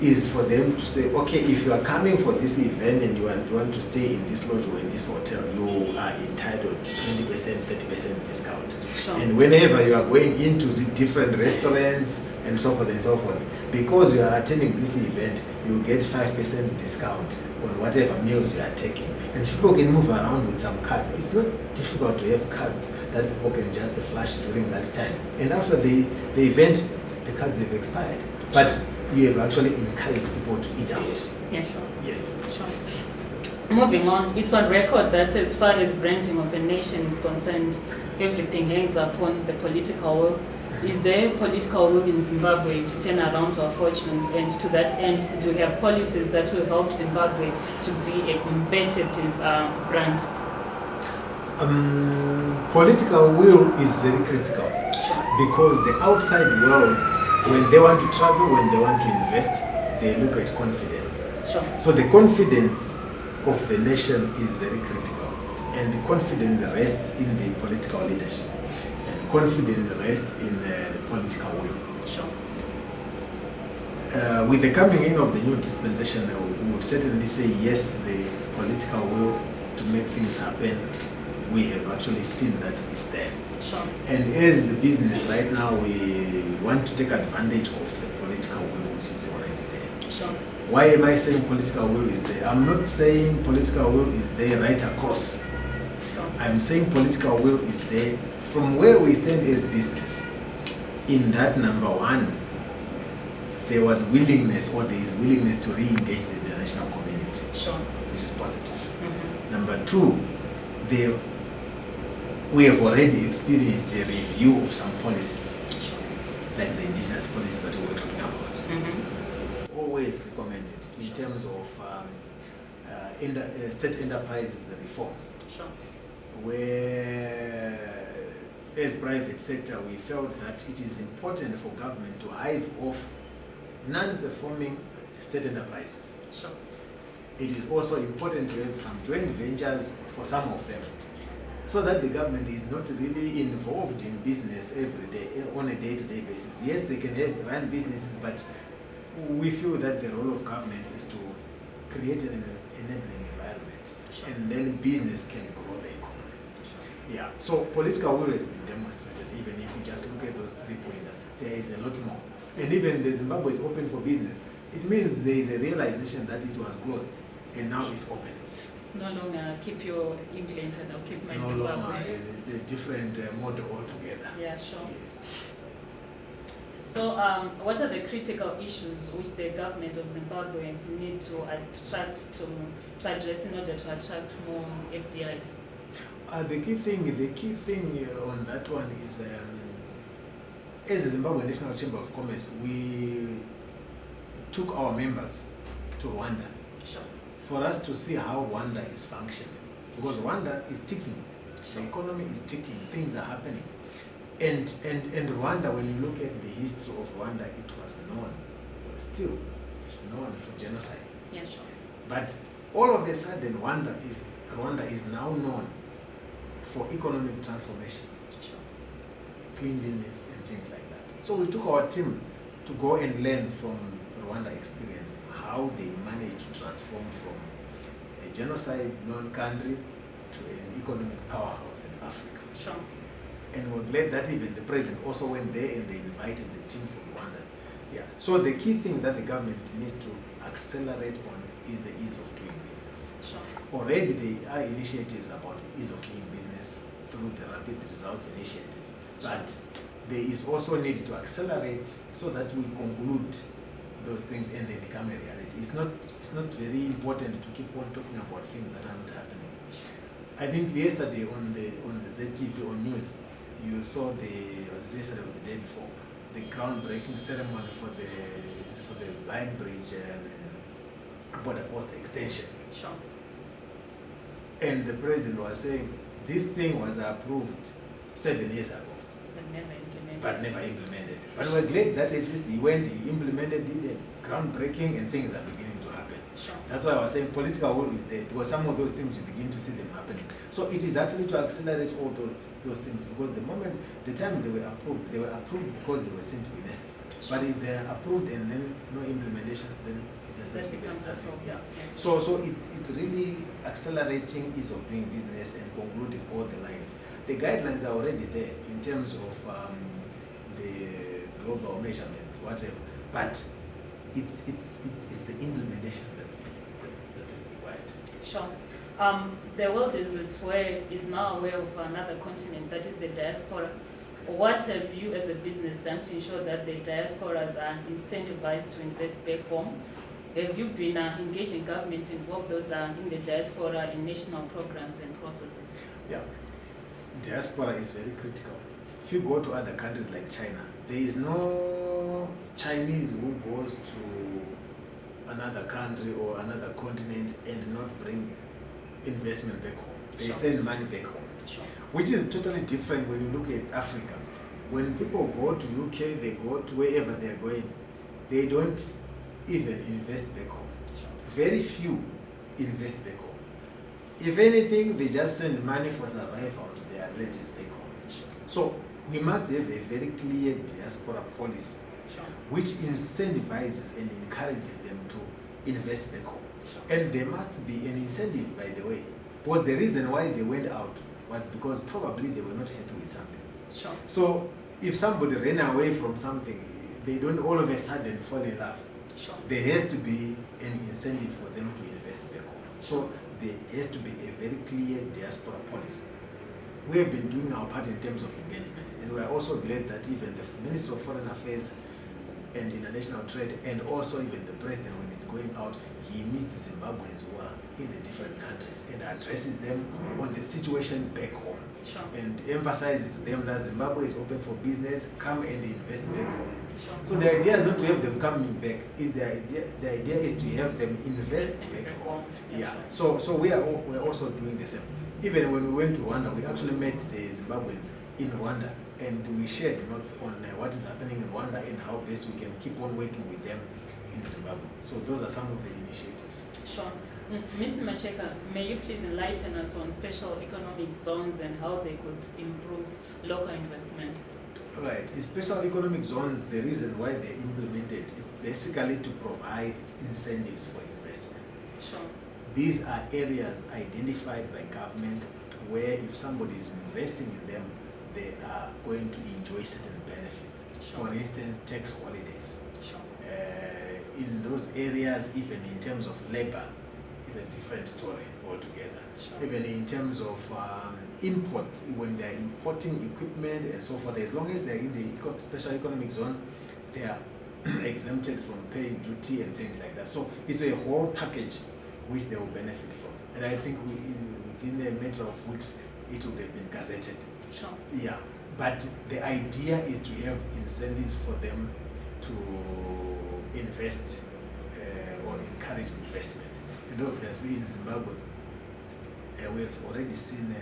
is for them to say, okay, if you are coming for this event and you want to stay in this lodge or in this hotel, you are entitled to 20%, 30% discount. Sure. And whenever you are going into the different restaurants and so forth, because you are attending this event, you get 5% discount on whatever meals you are taking. And people can move around with some cards. It's not difficult to have cards that people can just flash during that time. And after the event, the cards have expired. But you have actually encouraged people to eat out. Yeah, sure. Yes. Sure. Moving on, it's on record that as far as branding of a nation is concerned, everything hangs upon the political will. Is there political will in Zimbabwe to turn around our fortunes? And to that end, do we have policies that will help Zimbabwe to be a competitive brand? Political will is very critical because the outside world, when they want to travel, when they want to invest, they look at confidence. Sure. So the confidence of the nation is very critical. And the confidence rests in the political leadership. And confidence rests in the political will. Sure. With the coming in of the new dispensation, we would certainly say yes, the political will to make things happen, we have actually seen that it's there. Sure. And as the business right now, we want to take advantage of the political will which is already there. Sure. Why am I saying political will is there? I'm not saying political will is there right across. Sure. I'm saying political will is there from where we stand as business. In that, number one, there was willingness, or there is willingness to re-engage the international community. Sure. Which is positive. Mm-hmm. Number two, we have already experienced the review of some policies, Sure. like the indigenous policies that we were talking about. Mm-hmm. Always recommended in terms of state enterprises reforms, Sure. where as private sector we felt that it is important for government to hive off non-performing state enterprises. Sure. It is also important to have some joint ventures for some of them, so that the government is not really involved in business every day, on a day-to-day basis. Yes, they can run businesses, but we feel that the role of government is to create an enabling environment, Sure. and then business can grow the economy. Sure. Yeah, so political will has been demonstrated, even if you just look at those 3 pointers. There is a lot more. And even the Zimbabwe is open for business. It means there is a realization that it was closed, and now it's open. It's no longer keep your England and I'll keep It's my no Zimbabwe. longer a different model altogether. Yeah, sure. Yes. So, what are the critical issues which the government of Zimbabwe need to address in order to attract more FDIs? The key thing on that one is, as the Zimbabwe National Chamber of Commerce, we took our members to Rwanda. Sure. For us to see how Rwanda is functioning, because Rwanda is ticking, the economy is ticking, things are happening, and Rwanda, when you look at the history of Rwanda, it was known, still it's known for genocide. Yeah, sure. But all of a sudden, Rwanda is now known for economic transformation, Sure. cleanliness, and things like that. So we took our team to go and learn from Rwanda experience, how they managed to transform from a genocide known country to an economic powerhouse in Africa. Sure. And we're glad that even the president also went there and they invited the team from Rwanda Yeah. So the key thing that the government needs to accelerate on is the ease of doing business. Sure. Already there are initiatives about ease of doing business through the Rapid Results Initiative, but there is also need to accelerate so that we conclude those things and they become a reality. It's not very important to keep on talking about things that are not happening. I think yesterday on the ZTV on news, you saw was it yesterday or the day before, the groundbreaking ceremony for the Bind Bridge border post extension. Sure. And the president was saying this thing was approved 7 years ago, But never implemented. but never implemented. But we're glad that at least he implemented it, groundbreaking, and things are beginning to happen. Sure. That's why I was saying political will is there, because some of those things you begin to see them happening. So it is actually to accelerate all those things, because the time they were approved because they were seen to be necessary. Sure. But if they are approved and then no implementation, then it just That becomes becomes a nothing. problem. Yeah. So it's really accelerating ease of doing business and concluding all the lines. The guidelines are already there in terms of the global measurements, whatever. But it's the implementation that is required. Sure. The world is now aware of another continent, that is the diaspora. What have you as a business done to ensure that the diasporas are incentivized to invest back home? Have you been engaging government involved those are in the diaspora in national programs and processes? Yeah. Diaspora is very critical. If you go to other countries like China, there is no Chinese who goes to another country or another continent and not bring investment back home. They Sure. send money back home. Sure. Which is totally different when you look at Africa. When people go to UK, they go to wherever they're going, they don't even invest back home. Sure. Very few invest back home. If anything, they just send money for survival to their relatives back home. Sure. So we must have a very clear diaspora policy Sure. which incentivizes and encourages them to invest back home. Sure. And there must be an incentive, by the way. But the reason why they went out was because probably they were not happy with something. Sure. So if somebody ran away from something, they don't all of a sudden fall in love. Sure. There has to be an incentive for them to invest back home. So there has to be a very clear diaspora policy. We have been doing our part in terms of engagement, and we are also glad that even the Minister of Foreign Affairs and International Trade, and also even the President, when he's going out, he meets Zimbabweans who are in the different countries and addresses them on the situation back home, Sure. and emphasizes to them that Zimbabwe is open for business, come and invest back home. Sure. So the idea is not to have them coming back, the idea is to have them invest back home. Yeah. Sure. So we're also doing the same. Even when we went to Rwanda, we actually met the Zimbabweans in Rwanda, and we shared notes on what is happening in Rwanda and how best we can keep on working with them in Zimbabwe. So those are some of the initiatives. Sure. Mr. Macheka, may you please enlighten us on special economic zones and how they could improve local investment? Right. In special economic zones, the reason why they're implemented is basically to provide incentives for investment. Sure. These are areas identified by government where if somebody is investing in them, they are going to enjoy certain benefits. Sure. For instance, tax holidays. Sure. In those areas, even in terms of labor, is a different story altogether. Sure. Even in terms of imports, when they're importing equipment and so forth, as long as they're in the special economic zone, they are exempted from paying duty and things like that. So it's a whole package which they will benefit from. And I think within a matter of weeks, it will have been gazetted. Sure. Yeah, but the idea is to have incentives for them to invest or encourage investment. And obviously in Zimbabwe, we have already seen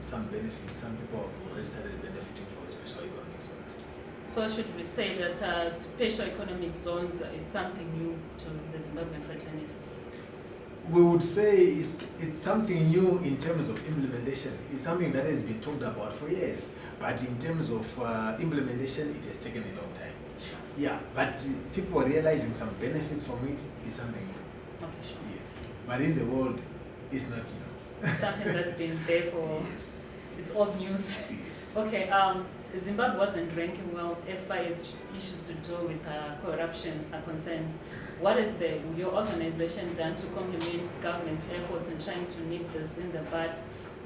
some benefits. Some people have already started benefiting from special economic zones. So should we say that special economic zones is something new to the Zimbabwean fraternity? We would say it's something new in terms of implementation. It's something that has been talked about for years, but in terms of implementation, it has taken a long time. Sure. Yeah, but people are realizing some benefits from it is something new. Okay, sure. Yes, but in the world, it's not new. Something that's been there for, Yes. it's old news. Yes. Okay, Zimbabwe wasn't ranking well as far as issues to do with corruption are concerned. What has your organization done to complement government's efforts in trying to nip this in the bud?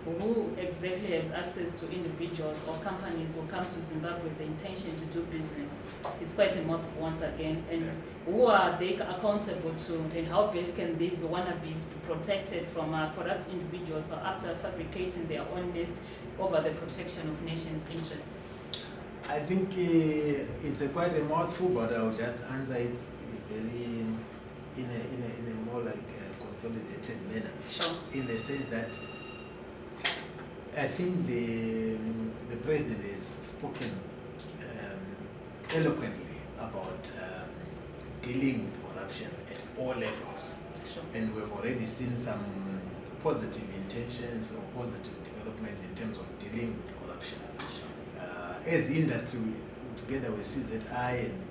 Who exactly has access to individuals or companies who come to Zimbabwe with the intention to do business? It's quite a mouthful once again. And who are they accountable to, and how best can these wannabes be protected from corrupt individuals or after fabricating their own nest over the protection of nations' interest? I think it's quite a mouthful, but I'll just answer it very in a more like consolidated manner. Sure. In the sense that I think the president has spoken eloquently about dealing with corruption at all levels. Sure. And we've already seen some positive intentions or positive developments in terms of dealing with corruption. Sure. As industry, together with CZI and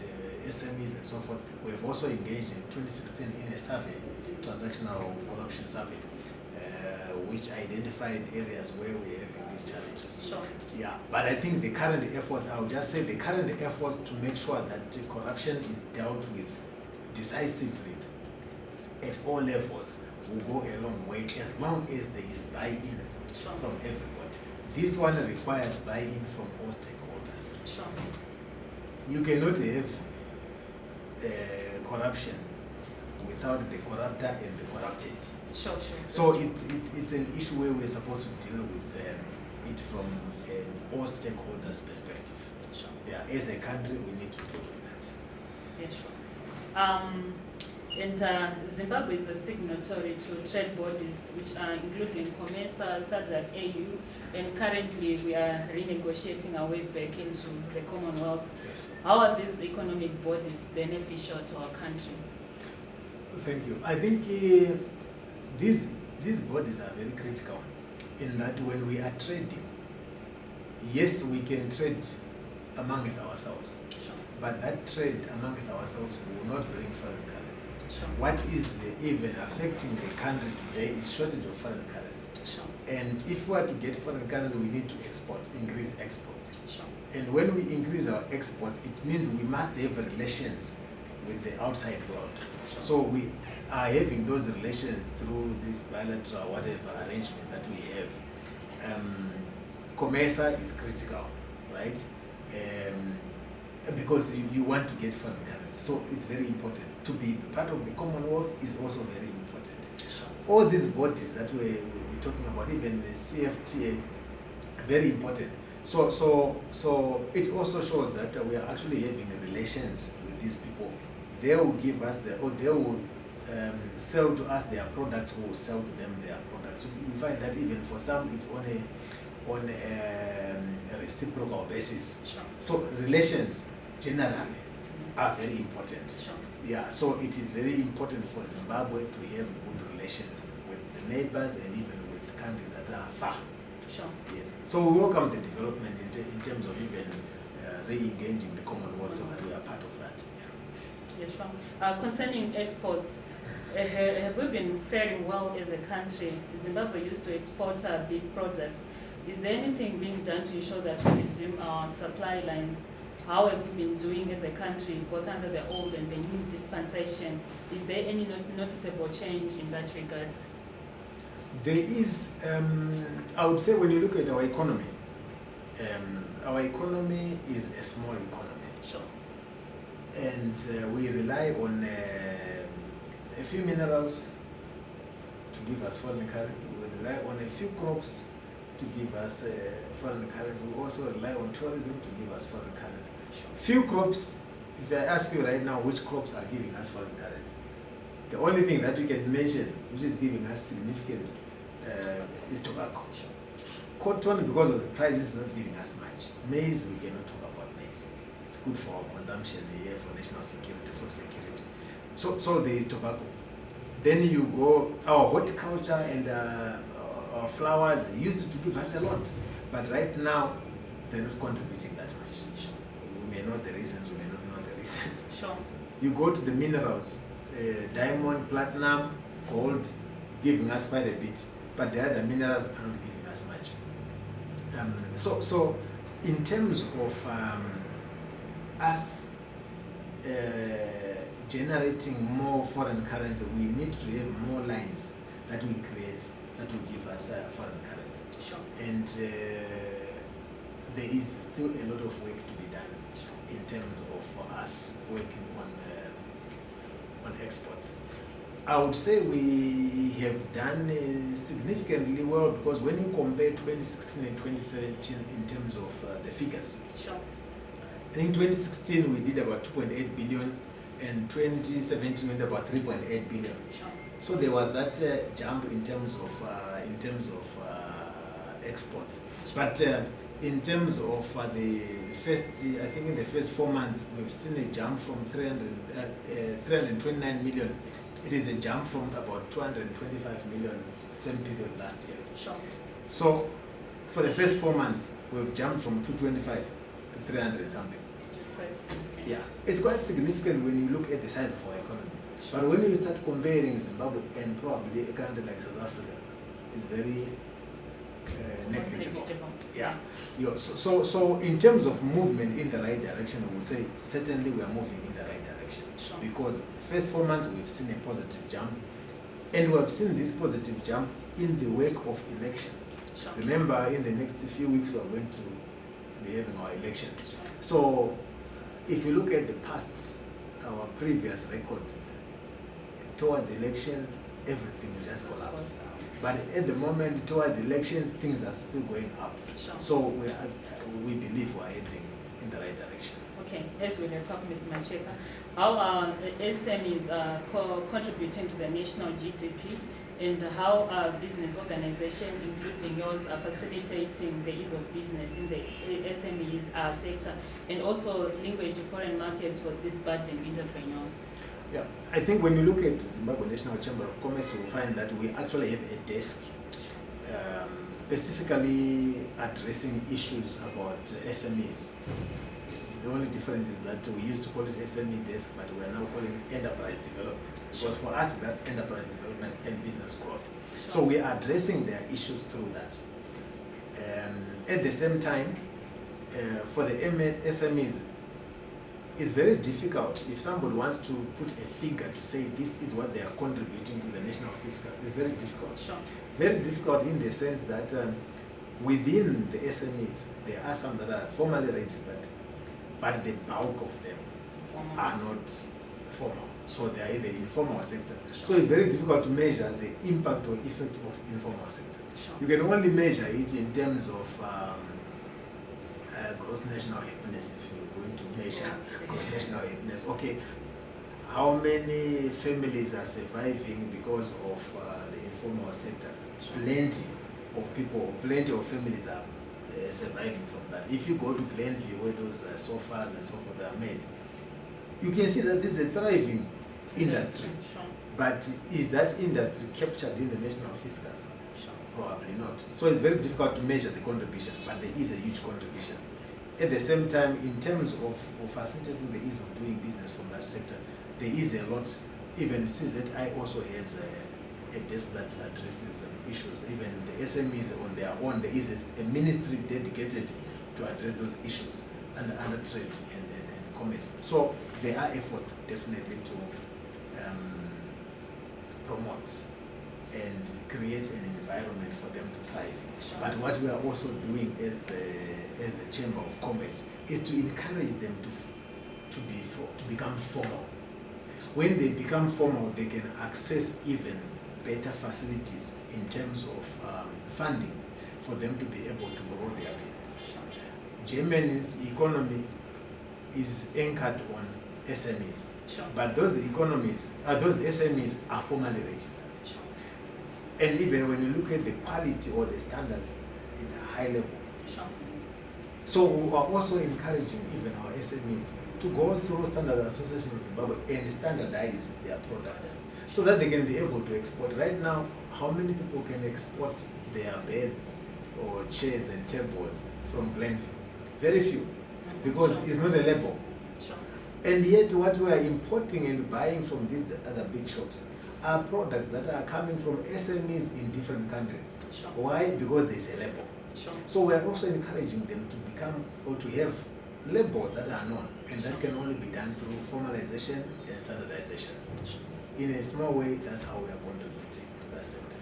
SMEs and so forth, we've also engaged in 2016 in a survey, transactional corruption survey, which identified areas where we're having these challenges. Sure. Yeah, but I think the current efforts, I would just say the current efforts to make sure that corruption is dealt with decisively at all levels will go a long way as long as there is buy-in Sure. from everybody. This one requires buy-in from all stakeholders. Sure. You cannot have corruption without the corruptor and the corrupted. Sure, sure. So it's an issue where we're supposed to deal with it from an all stakeholders perspective. Sure. Yeah, as a country, we need to deal with that. Yeah, sure. And Zimbabwe is a signatory to trade bodies, which are including COMESA, SADC, AU, and currently we are renegotiating our way back into the Commonwealth. Yes. How are these economic bodies beneficial to our country? Thank you. I think these bodies are very critical in that when we are trading, yes, we can trade amongst ourselves, Sure. but that trade amongst ourselves will not bring foreign currency. Sure. What is even affecting the country today is shortage of foreign currency. Sure. And if we are to get foreign currency, we need to increase exports. Sure. And when we increase our exports, it means we must have relations with the outside world. Sure. So we are having those relations through this bilateral whatever arrangement that we have. COMESA is critical, right? Because you want to get foreign currency. So it's very important. To be part of the Commonwealth is also very important. Sure. All these bodies that we're talking about, even the CFTA, very important. So it also shows that we are actually having relations with these people. They will give us they will sell to us their products, we will sell to them their products. So you find that even for some, it's on a reciprocal basis. Sure. So relations generally are very important. Sure. Yeah, so it is very important for Zimbabwe to have good relations with the neighbors and even with countries that are far. Sure. Yes. So we welcome the development in terms of even re-engaging the Commonwealth so that we are part of that. Yeah, sure. Concerning exports, have we been faring well as a country? Zimbabwe used to export beef products. Is there anything being done to ensure that we resume our supply lines? How have we been doing as a country, both under the old and the new dispensation? Is there any noticeable change in that regard? There is, I would say when you look at our economy is a small economy. Sure. And we rely on a few minerals to give us foreign currency. We rely on a few crops to give us foreign currency. We also rely on tourism to give us foreign currency. Sure. Few crops, if I ask you right now which crops are giving us foreign currency, the only thing that you can mention which is giving us significant is tobacco. Sure. Cotton, because of the price, is not giving us much. Maize, we cannot talk about maize. It's good for our consumption here, for national security, food security. So there is tobacco. Then you go, our horticulture and our flowers used to give us a lot, but right now they're not contributing that much. Sure. We may know the reasons, we may not know the reasons. Sure. You You go to the minerals, diamond, platinum, gold, giving us quite a bit, but the other minerals are not giving us much. So In terms of us generating more foreign currency, we need to have more lines that we create that will give us foreign currency. Sure. And there is still a lot of work to be done in terms of us working on exports. I would say we have done significantly well, because when you compare 2016 and 2017 in terms of the figures, Sure. I think 2016 we did about 2.8 billion and 2017 went about 3.8 billion. Sure. So there was that jump in terms of exports. But in terms of the first, I think in the first 4 months, we've seen a jump from 329 million. It is a jump from about 225 million same period last year. Sure. So for the first 4 months, we've jumped from 225 to 300 something. It's quite significant. Yeah, it's quite significant when you look at the size of our economy. Sure. But when you start comparing Zimbabwe and probably a country like South Africa, it's very negligible. Yeah. So in terms of movement in the right direction, I would say certainly we are moving in the right direction. Sure. Because the first 4 months we've seen a positive jump, and we have seen this positive jump in the wake of elections. Sure. Remember, in the next few weeks we are going to be having our elections. Sure. So if you look at the past, our previous record, towards election, everything just collapsed. But at the moment, towards elections, things are still going up. Sure. So we believe we're heading in the right direction. Okay, as we wrap up, Mr. Macheka, how are SMEs contributing to the national GDP, and how are business organizations, including yours, are facilitating the ease of business in the SMEs sector, and also linkage to foreign markets for these budding entrepreneurs? Yeah, I think when you look at Zimbabwe National Chamber of Commerce, you will find that we actually have a desk specifically addressing issues about SMEs. The only difference is that we used to call it SME desk, but we are now calling it enterprise development. Because for us, that's enterprise development and business growth. Sure. So we are addressing their issues through that. At the same time, for the SMEs, it's very difficult if somebody wants to put a figure to say this is what they are contributing to the national fiscus. It's very difficult. Sure. Very difficult in the sense that within the SMEs, there are some that are formally registered, but the bulk of them are not formal. So they are in the informal sector. Sure. So it's very difficult to measure the impact or effect of informal sector. Sure. You can only measure it in terms of gross national happiness. If you're going to measure gross national happiness, okay, how many families are surviving because of the informal sector? Sure. Plenty of people, plenty of families are surviving from that. If you go to Glenview, where those sofas and so forth are made, you can see that this is a thriving industry. Sure. But is that industry captured in the national fiscus? Sure. Probably not. So it's very difficult to measure the contribution, but there is a huge contribution. At the same time, in terms of facilitating the ease of doing business from that sector, there is a lot. Even CZI also has a desk that addresses issues. Even the SMEs on their own, there is a ministry dedicated to address those issues under trade and commerce. So there are efforts definitely to promote and create an environment for them to thrive. Sure. But what we are also doing as a Chamber of Commerce is to encourage them to become formal. When they become formal, they can access even better facilities in terms of funding for them to be able to grow their businesses. Germany's economy is anchored on SMEs, Sure. but those SMEs are formally registered. Sure. And even when you look at the quality or the standards, it's a high level. Sure. So we are also encouraging even our SMEs to go through Standard Association of Zimbabwe and standardize their products so that they can be able to export. Right now, how many people can export their beds or chairs and tables from Glenview? Very few, because Sure. it's not a label. Sure. And yet what we are importing and buying from these other big shops are products that are coming from SMEs in different countries. Sure. Why? Because there's a label. Sure. So we are also encouraging them to become or to have labels that are known, and that can only be done through formalization and standardization. In a small way, that's how we are contributing to that sector.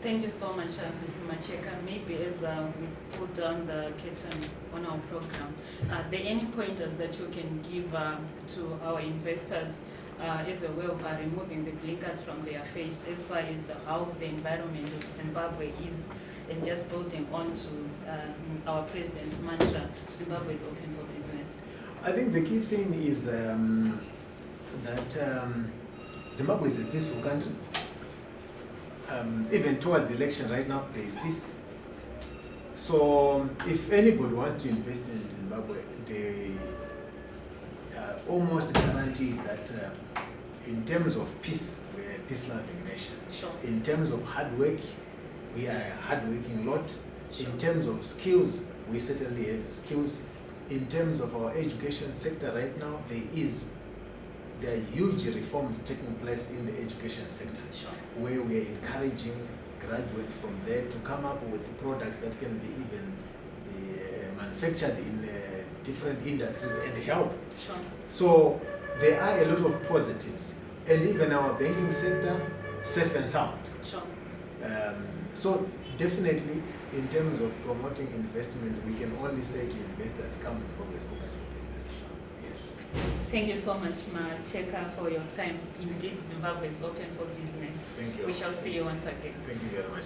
Thank you so much, Mr. Macheka. Maybe as we put down the curtain on our program, are there any pointers that you can give to our investors as a way of removing the blinkers from their face as far as how the environment of Zimbabwe is, and just building on to our president's mantra, Zimbabwe is open for business? I think the key thing is that Zimbabwe is a peaceful country. Even towards the election right now, there is peace. So if anybody wants to invest in Zimbabwe, they are almost guaranteed that in terms of peace, we are a peace-loving nation. Sure. In terms of hard work, we are a hard-working lot. Sure. In terms of skills, we certainly have skills. In terms of our education sector right now, there are huge reforms taking place in the education sector, Sure. where we are encouraging graduates from there to come up with products that can be manufactured in different industries and help. Sure. So there are a lot of positives, and even our banking sector, safe and sound. Sure. So definitely, in terms of promoting investment, we can only say to investors, come and progress open for business. Yes. Thank you so much, Macheka, for your time. Indeed, Zimbabwe is open for business. Thank you. We shall see you once again. Thank you very much.